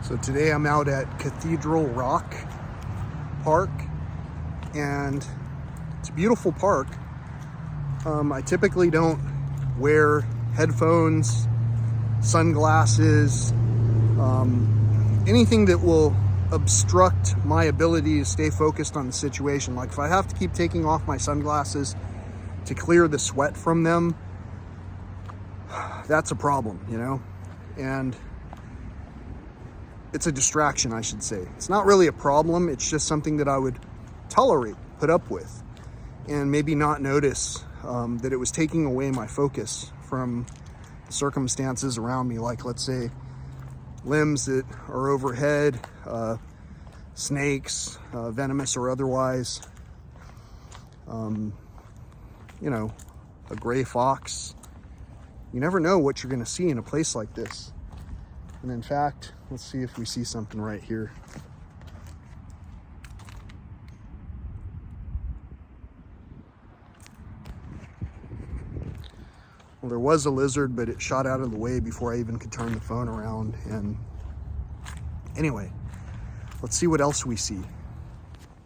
So today I'm out at Cathedral Rock Park, and it's a beautiful park. I typically don't wear headphones, sunglasses, anything that will obstruct my ability to stay focused on the situation. Like if I have to keep taking off my sunglasses to clear the sweat from them, that's a problem, you know? And it's a distraction, I should say. It's not really a problem, it's just something that I would tolerate, put up with, and maybe not notice that it was taking away my focus from the circumstances around me, like let's say limbs that are overhead, snakes, venomous or otherwise, you know, a gray fox. You never know what you're going to see in a place like this. And in fact, let's see if we see something right here. Well, there was a lizard, but it shot out of the way before I even could turn the phone around. And anyway, let's see what else we see.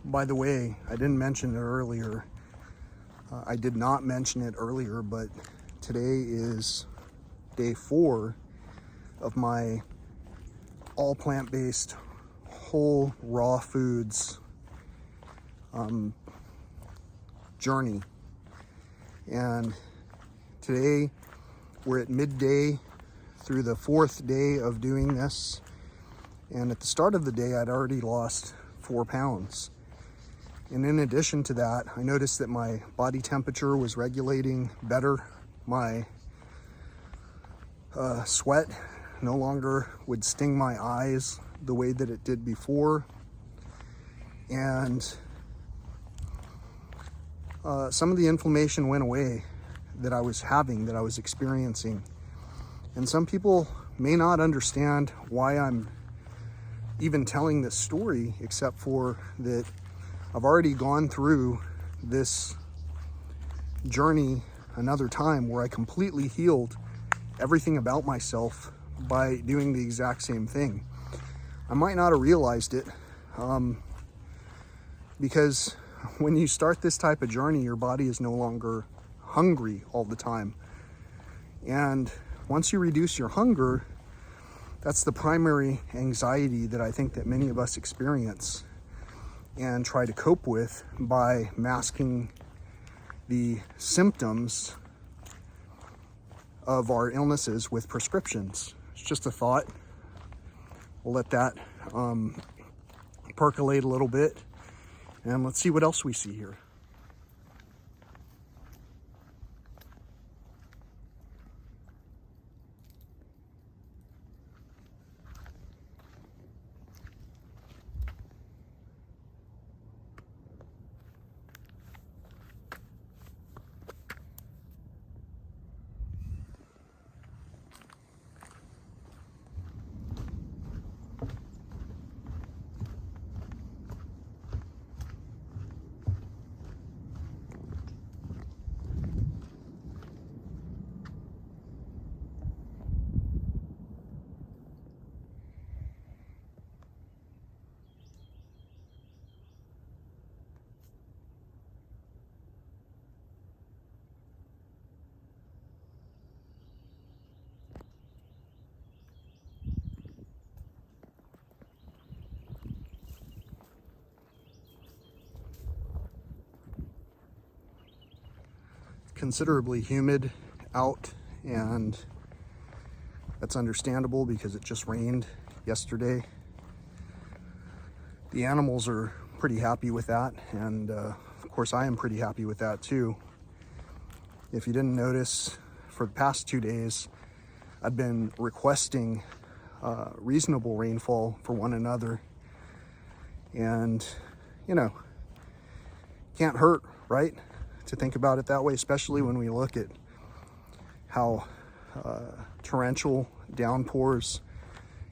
By the way, I didn't mention it earlier. I did not mention it earlier, but today is day 4 of my all plant-based, whole raw foods journey. And today we're at midday through the 4th day of doing this. And at the start of the day, I'd already lost 4 pounds. And in addition to that, I noticed that my body temperature was regulating better. My sweat no longer would sting my eyes the way that it did before. And some of the inflammation went away that I was having, that I was experiencing. And some people may not understand why I'm even telling this story, except for that I've already gone through this journey another time where I completely healed everything about myself by doing the exact same thing. I might not have realized it because when you start this type of journey, your body is no longer hungry all the time. And once you reduce your hunger, that's the primary anxiety that I think that many of us experience and try to cope with by masking the symptoms of our illnesses with prescriptions. It's just a thought. We'll let that percolate a little bit, and let's see what else we see here. Considerably humid out, and that's understandable because it just rained yesterday. The animals are pretty happy with that, and of course I am pretty happy with that too. If you didn't notice, for the past 2 days I've been requesting reasonable rainfall for one another, and you know, can't hurt, right, to think about it that way, especially when we look at how torrential downpours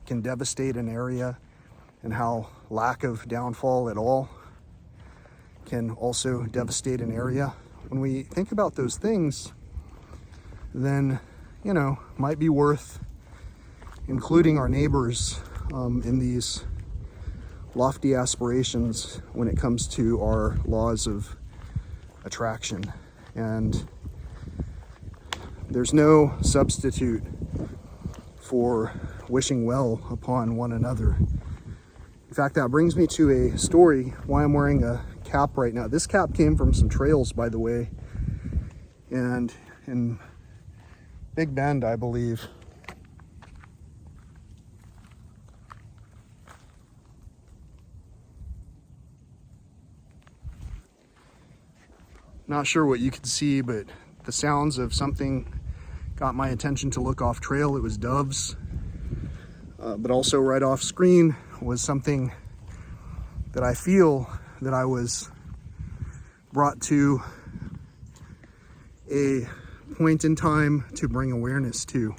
can devastate an area, and how lack of downfall at all can also devastate an area. When we think about those things, then, you know, might be worth including our neighbors in these lofty aspirations when it comes to our laws of attraction. And there's no substitute for wishing well upon one another. In fact, that brings me to a story why I'm wearing a cap right now. This cap came from some trails, by the way, and in Big Bend, I believe. Not sure what you could see, but the sounds of something got my attention to look off trail. It was doves, but also right off screen was something that I feel that I was brought to a point in time to bring awareness to.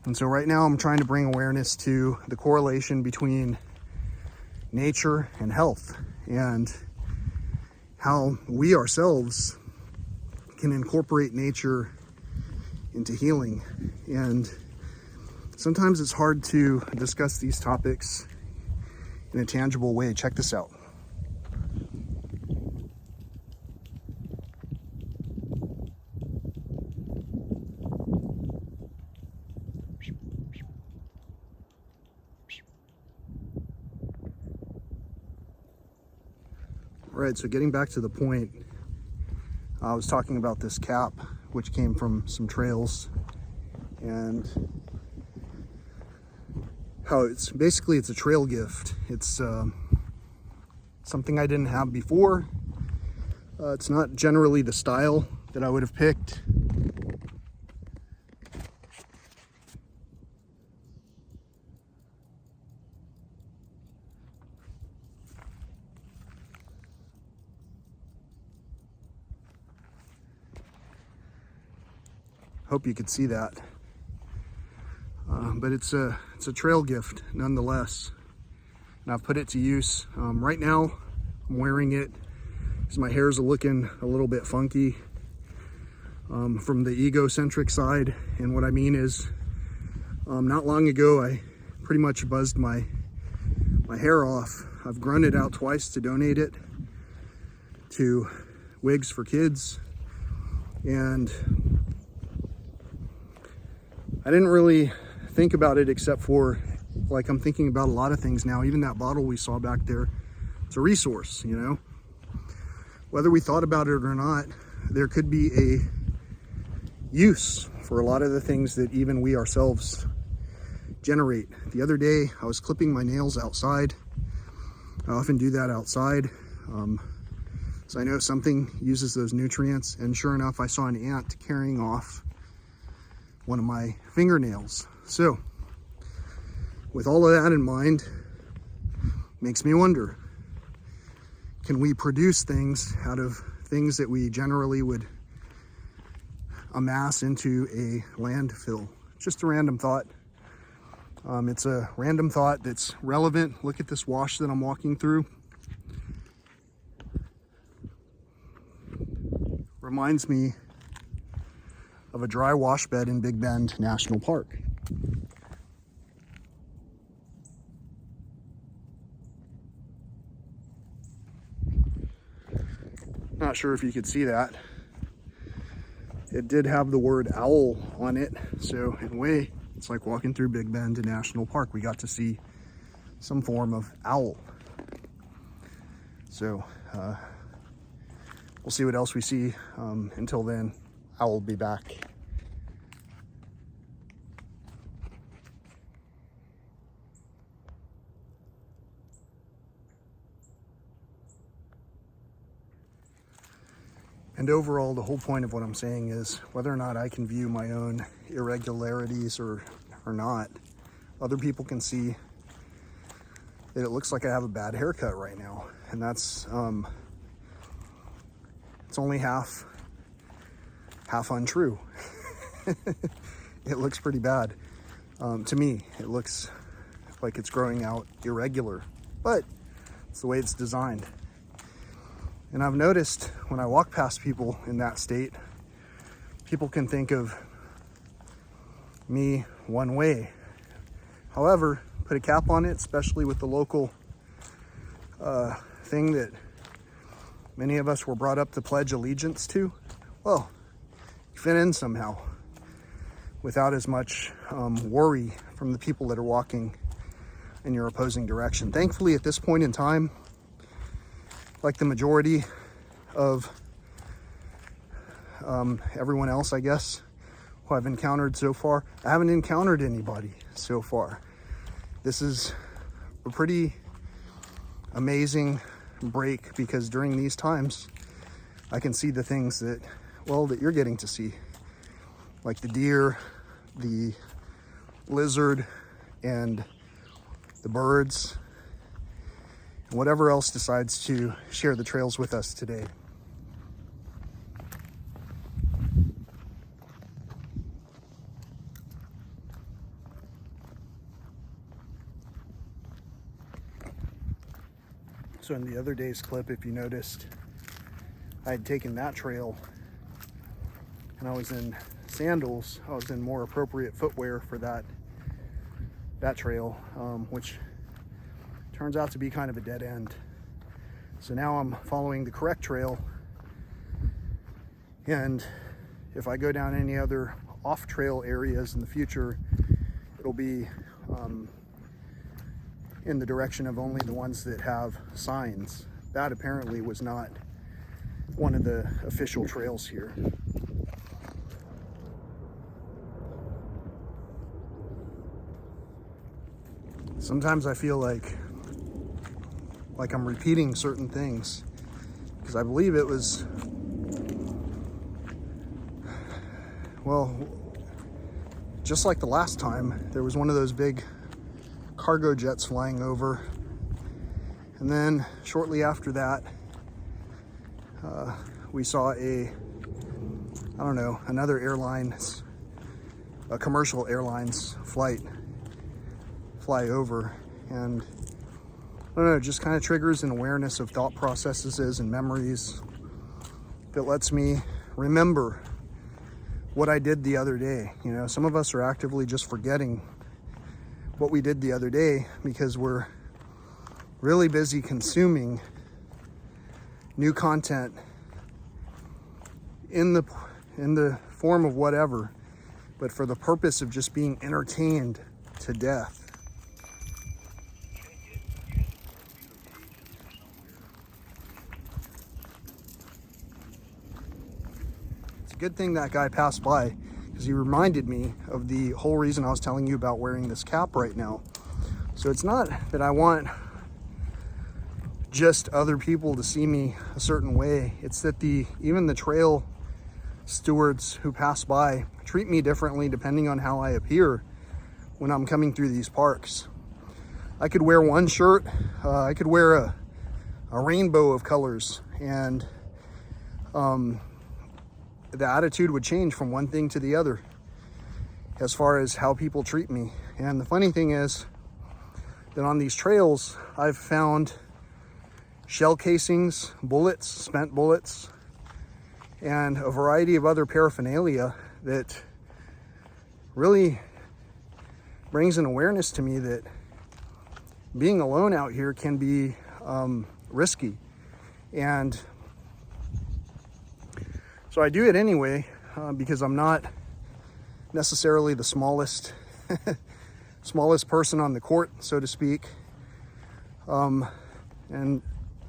And so right now I'm trying to bring awareness to the correlation between nature and health, and how we ourselves can incorporate nature into healing. And sometimes it's hard to discuss these topics in a tangible way. Check this out. All right, so getting back to the point, I was talking about this cap, which came from some trails, and how it's a trail gift. It's something I didn't have before. It's not generally the style that I would have picked. Hope you could see that. But it's a trail gift nonetheless. And I've put it to use. Right now, I'm wearing it because my hair's looking a little bit funky from the egocentric side. And what I mean is, not long ago, I pretty much buzzed my hair off. I've grown it out twice to donate it to Wigs for Kids. And I didn't really think about it, except for, like, I'm thinking about a lot of things now. Even that bottle we saw back there, it's a resource, you know? Whether we thought about it or not, there could be a use for a lot of the things that even we ourselves generate. The other day, I was clipping my nails outside. I often do that outside. So I know something uses those nutrients, and sure enough, I saw an ant carrying off one of my fingernails. So with all of that in mind, makes me wonder, can we produce things out of things that we generally would amass into a landfill? Just a random thought. It's a random thought that's relevant. Look at this wash that I'm walking through. Reminds me of a dry wash bed in Big Bend National Park. Not sure if you could see that. It did have the word owl on it, so in a way, it's like walking through Big Bend National Park. We got to see some form of owl. So we'll see what else we see. Until then, I will be back. And overall, the whole point of what I'm saying is, whether or not I can view my own irregularities or not, other people can see that it looks like I have a bad haircut right now. And that's, it's only half untrue. It looks pretty bad. To me, it looks like it's growing out irregular, but it's the way it's designed. And I've noticed when I walk past people in that state, people can think of me one way. However, put a cap on it, especially with the local thing that many of us were brought up to pledge allegiance to. Well, you fit in somehow without as much worry from the people that are walking in your opposing direction. Thankfully, at this point in time, like the majority of everyone else, I guess, who I've encountered so far, I haven't encountered anybody so far. This is a pretty amazing break, because during these times, I can see the things that, well, that you're getting to see, like the deer, the lizard, and the birds, and whatever else decides to share the trails with us today. So in the other day's clip, if you noticed, I had taken that trail and I was in sandals. I was in more appropriate footwear for that trail, which turns out to be kind of a dead end. So now I'm following the correct trail, and if I go down any other off-trail areas in the future, it'll be in the direction of only the ones that have signs. That apparently was not one of the official trails here. Sometimes I feel like I'm repeating certain things, because I believe it was, well, just like the last time, there was one of those big cargo jets flying over, and then shortly after that, we saw another airlines, a commercial airlines flight fly over, and I don't know, it just kind of triggers an awareness of thought processes and memories that lets me remember what I did the other day. You know, some of us are actively just forgetting what we did the other day because we're really busy consuming new content in the form of whatever, but for the purpose of just being entertained to death. It's a good thing that guy passed by, because he reminded me of the whole reason I was telling you about wearing this cap right now. So it's not that I want just other people to see me a certain way. It's that even the trail stewards who pass by treat me differently depending on how I appear when I'm coming through these parks. I could wear one shirt, I could wear a rainbow of colors, and the attitude would change from one thing to the other as far as how people treat me. And the funny thing is that on these trails, I've found shell casings, bullets, spent bullets, and a variety of other paraphernalia that really brings an awareness to me that being alone out here can be risky. And so I do it anyway, because I'm not necessarily the smallest person on the court, so to speak. And in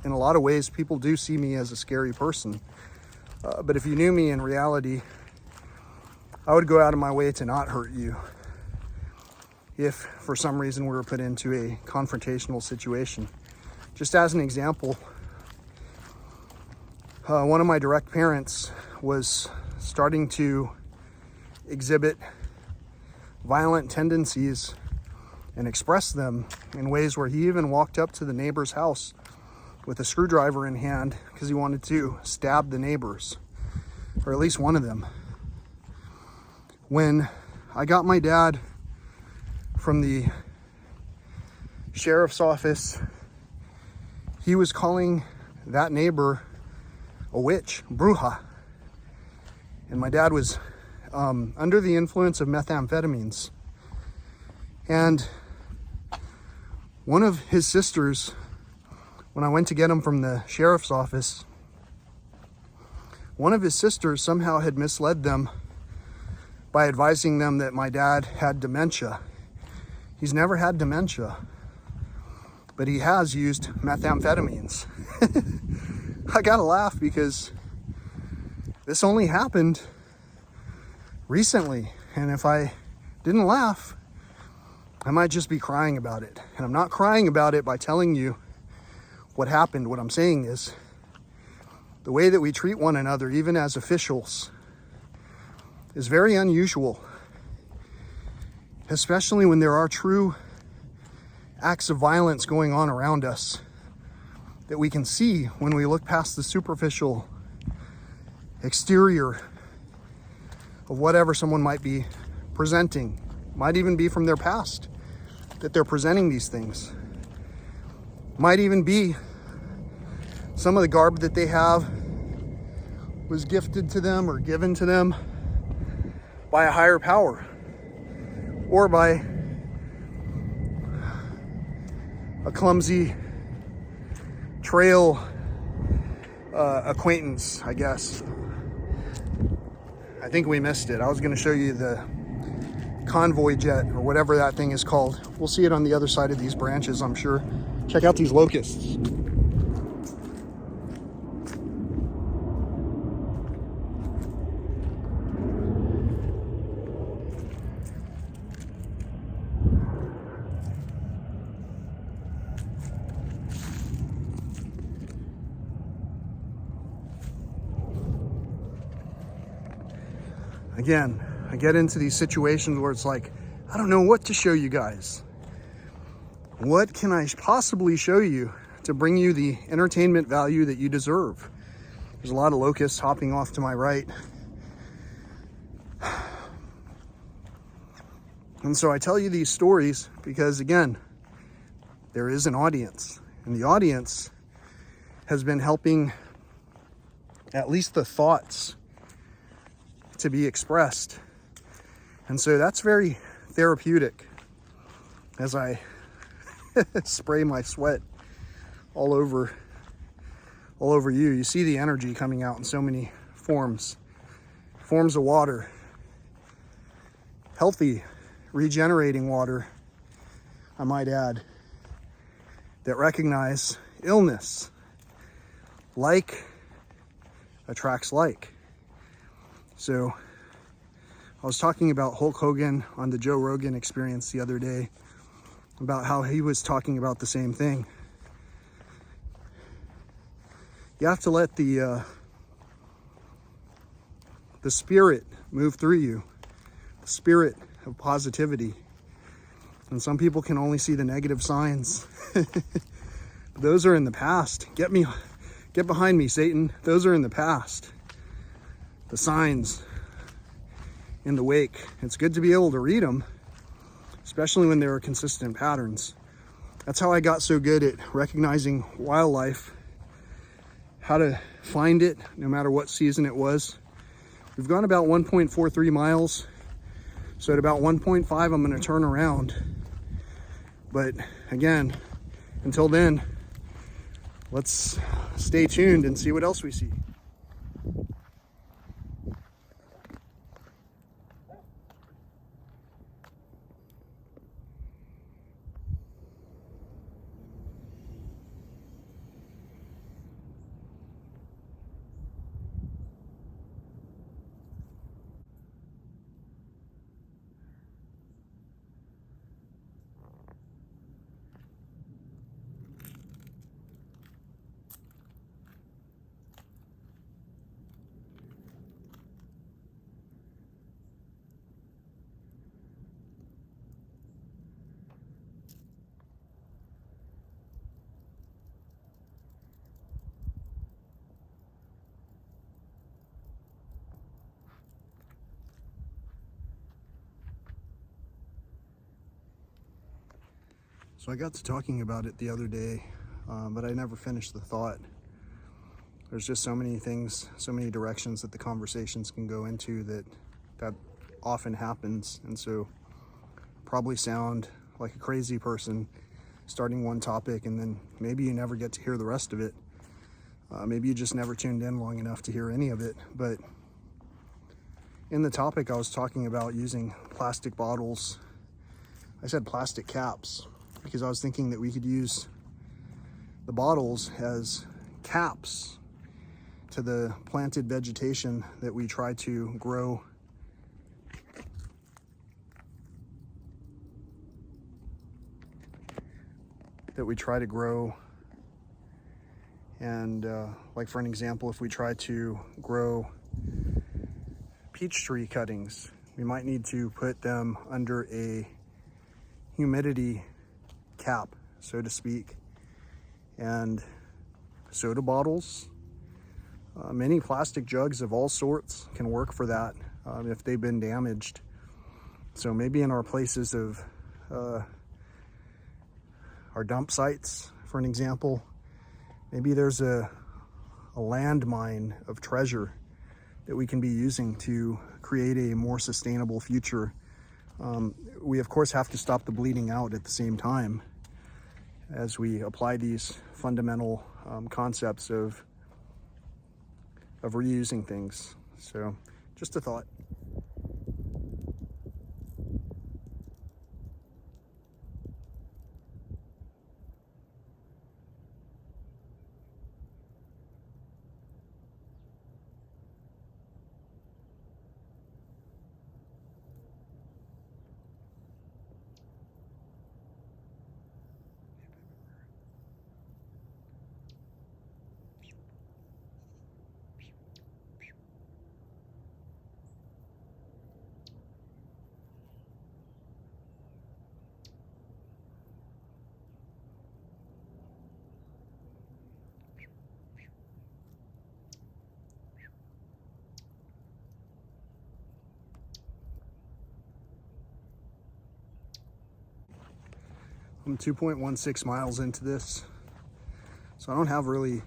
a lot of ways, people do see me as a scary person. But if you knew me in reality, I would go out of my way to not hurt you if for some reason we were put into a confrontational situation. Just as an example, one of my direct parents was starting to exhibit violent tendencies and express them in ways where he even walked up to the neighbor's house with a screwdriver in hand because he wanted to stab the neighbors, or at least one of them. When I got my dad from the sheriff's office, he was calling that neighbor a witch, bruja. And my dad was under the influence of methamphetamines. And One of his sisters, when I went to get him from the sheriff's office, one of his sisters somehow had misled them by advising them that my dad had dementia. He's never had dementia, but he has used methamphetamines. I gotta laugh because this only happened recently, and if I didn't laugh, I might just be crying about it. And I'm not crying about it by telling you what happened. What I'm saying is the way that we treat one another, even as officials, is very unusual, especially when there are true acts of violence going on around us that we can see when we look past the superficial exterior of whatever someone might be presenting. Might even be from their past that they're presenting these things. Might even be some of the garb that they have was gifted to them or given to them by a higher power, or by a clumsy trail acquaintance, I guess. I think we missed it. I was going to show you the convoy jet or whatever that thing is called. We'll see it on the other side of these branches, I'm sure. Check out these locusts. Again, I get into these situations where it's like, I don't know what to show you guys. What can I possibly show you to bring you the entertainment value that you deserve? There's a lot of locusts hopping off to my right. And so I tell you these stories because, again, there is an audience. And the audience has been helping at least the thoughts to be expressed. And so that's very therapeutic as I spray my sweat all over you. You see the energy coming out in so many forms of water, healthy, regenerating water, I might add, that recognize illness. Like attracts like. So I was talking about Hulk Hogan on the Joe Rogan Experience the other day, about how he was talking about the same thing. You have to let the spirit move through you, the spirit of positivity. And some people can only see the negative signs. Those are in the past. Get behind me, Satan. Those are in the past. The signs in the wake. It's good to be able to read them, especially when there are consistent patterns. That's how I got so good at recognizing wildlife, how to find it no matter what season it was. We've gone about 1.43 miles. So at about 1.5, I'm going to turn around. But again, until then, let's stay tuned and see what else we see. So I got to talking about it the other day, but I never finished the thought. There's just so many things, so many directions that the conversations can go into that often happens. And so probably sound like a crazy person starting one topic and then maybe you never get to hear the rest of it. Maybe you just never tuned in long enough to hear any of it. But in the topic, I was talking about using plastic bottles. I said plastic caps because I was thinking that we could use the bottles as caps to the planted vegetation that we try to grow. And like for an example, if we try to grow peach tree cuttings, we might need to put them under a humidity cap, so to speak. And soda bottles, many plastic jugs of all sorts can work for that if they've been damaged. So maybe in our places of our dump sites, for an example, maybe there's a landmine of treasure that we can be using to create a more sustainable future. We of course have to stop the bleeding out at the same time as we apply these fundamental concepts of reusing things. So just a thought. I'm 2.16 miles into this, so I don't have really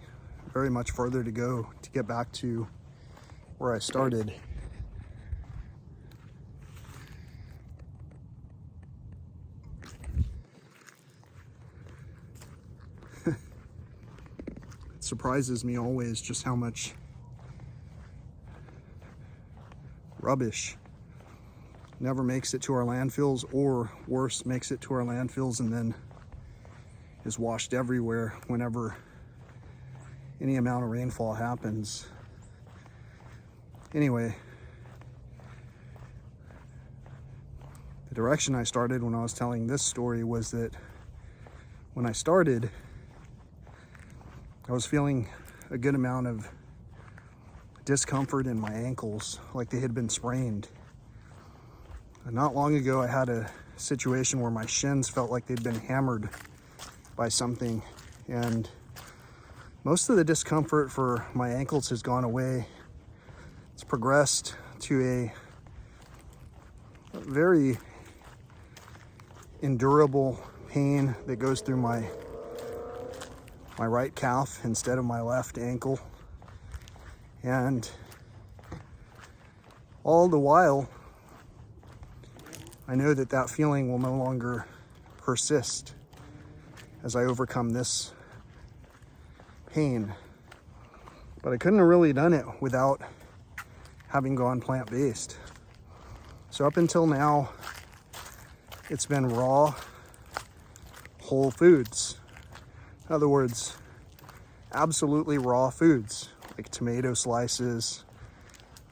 very much further to go to get back to where I started. It surprises me always just how much rubbish never makes it to our landfills, or worse, makes it to our landfills and then is washed everywhere whenever any amount of rainfall happens. Anyway, the direction I started when I was telling this story was that when I started, I was feeling a good amount of discomfort in my ankles, like they had been sprained. Not long ago, I had a situation where my shins felt like they'd been hammered by something, and most of the discomfort for my ankles has gone away. It's progressed to a very endurable pain that goes through my right calf instead of my left ankle. And all the while, I know that that feeling will no longer persist as I overcome this pain. But I couldn't have really done it without having gone plant-based. So up until now, it's been raw, whole foods. In other words, absolutely raw foods, like tomato slices,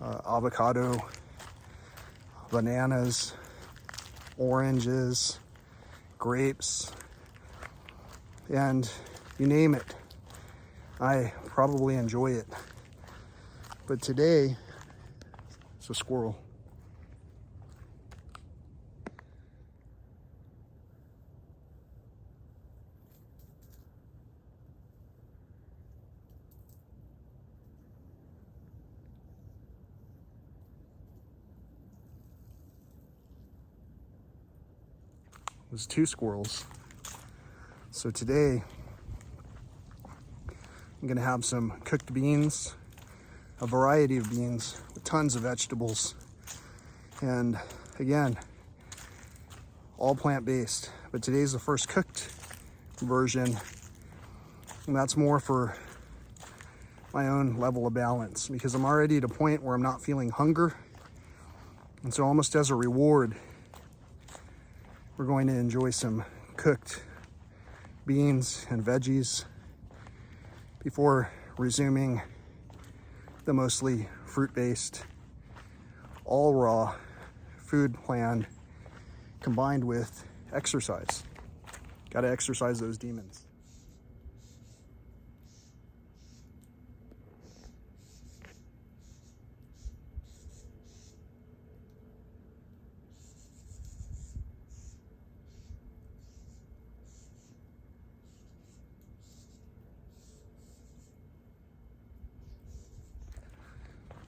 avocado, bananas, oranges, grapes, and you name it. I probably enjoy it. But today, it's a squirrel. It was two squirrels. So today, I'm gonna have some cooked beans, a variety of beans with tons of vegetables. And again, all plant-based. But today's the first cooked version, and that's more for my own level of balance, because I'm already at a point where I'm not feeling hunger. And so almost as a reward, we're going to enjoy some cooked beans and veggies before resuming the mostly fruit-based, all raw food plan combined with exercise. Got to exercise those demons.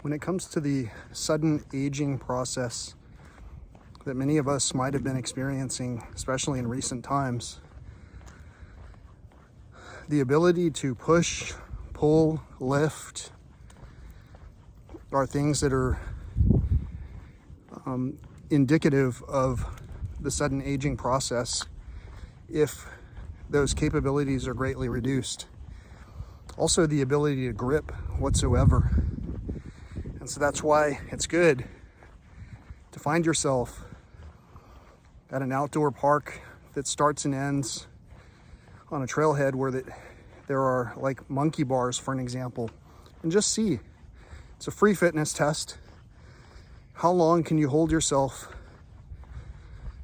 When it comes to the sudden aging process that many of us might have been experiencing, especially in recent times, the ability to push, pull, lift are things that are indicative of the sudden aging process if those capabilities are greatly reduced. Also, the ability to grip whatsoever. And so that's why it's good to find yourself at an outdoor park that starts and ends on a trailhead where there are like monkey bars, for an example, and just see. It's a free fitness test. How long can you hold yourself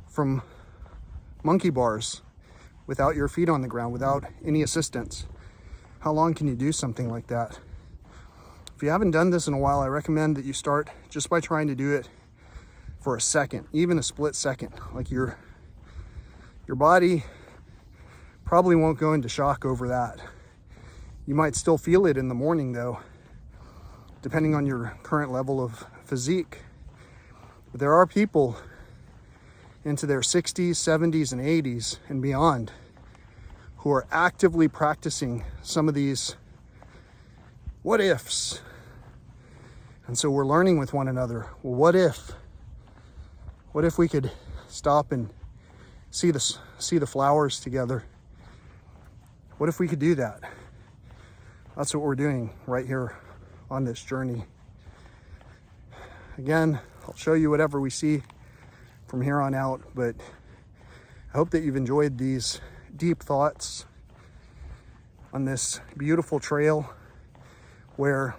from monkey bars without your feet on the ground, without any assistance? How long can you do something like that? If you haven't done this in a while, I recommend that you start just by trying to do it for a second, even a split second. Like your body probably won't go into shock over that. You might still feel it in the morning though, depending on your current level of physique. But there are people into their 60s, 70s, and 80s and beyond who are actively practicing some of these what ifs. And so we're learning with one another. Well, what if we could stop and see the flowers together? What if we could do that? That's what we're doing right here on this journey. Again, I'll show you whatever we see from here on out, but I hope that you've enjoyed these deep thoughts on this beautiful trail where,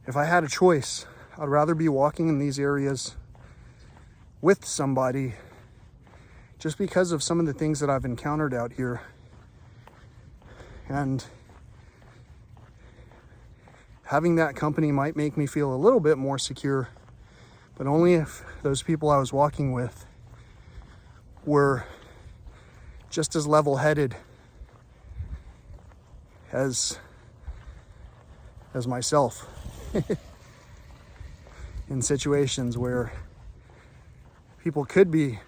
if I had a choice, I'd rather be walking in these areas with somebody, just because of some of the things that I've encountered out here. And having that company might make me feel a little bit more secure, but only if those people I was walking with were just as level-headed as myself. In situations where people could be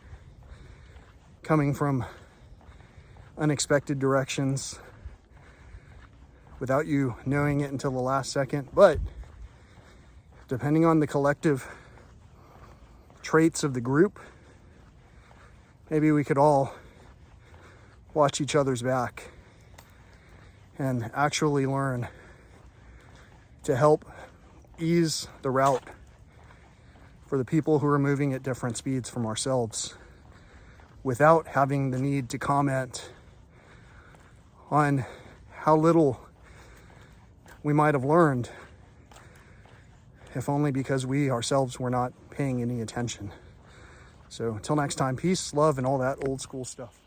coming from unexpected directions without you knowing it until the last second. But depending on the collective traits of the group, maybe we could all watch each other's back and actually learn to help ease the route for the people who are moving at different speeds from ourselves, without having the need to comment on how little we might have learned, if only because we ourselves were not paying any attention. So until next time, peace, love, and all that old school stuff.